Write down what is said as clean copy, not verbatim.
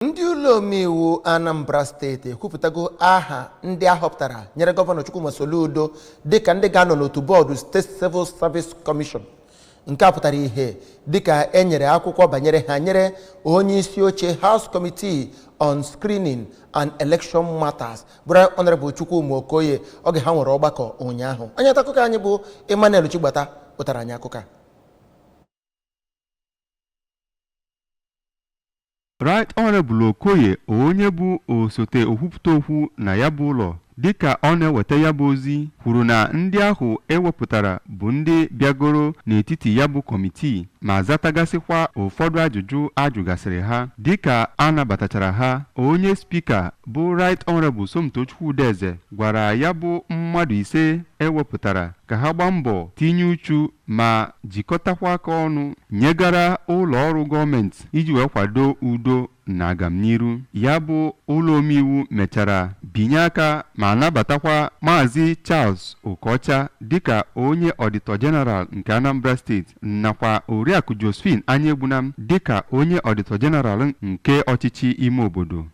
Ndị ụlọ omeiwu Anambra steeti ekwupụtago aha ndị ahọpụtara nyere gọvanọ Chukwuma Soludo dịka ndị ga-anọ n'otu bọọdụ State Civil Service Commission. Nke a pụtara ihe dịka enyere akwụkwọ banyere ha nyere onye isi oche House Committee on Screening and Election Matters bụrụ Honorable Chukwuma Okoye oge ha nwere ọgbakọ ụnyaahụ. Onye ntaakụkọ anyị bụ Emmanuel Chigbata pụtara anyị akụkọ. Right Honorable Okoye onye bụ osote okwupụta okwu na ya bụ ụlọ dịka ọ na-eweta ya bụ ozi kwuru na ndị ahụ ewepụtara bụ ndị bịagoro n'etiti ya bụ kọmitii ma zatagasịkwa ụfọdụ ajụjụ ajụgasịrị ha dịka a nabatachara ha. Onye spika bụ Right Honorable Somtochukwu Udeze gwara ya bụ mmadụ ise ewepụtara ka ha gbaa mbọ tinye uchu ma jikọtakwa aka ọnụ nyegara ụlọ ọrụ gọọmenti iji wee kwado udo na agamniru. Ya bụ ụlọ omeiwu mechara binye aka ma nabatakwa Maazị Charles Okocha dịka onye Auditor General nke Anambra steeti nakwa Oriakụ Josephine Anyegbunam dịka onye Auditor General nke ọchịchị ime obodo.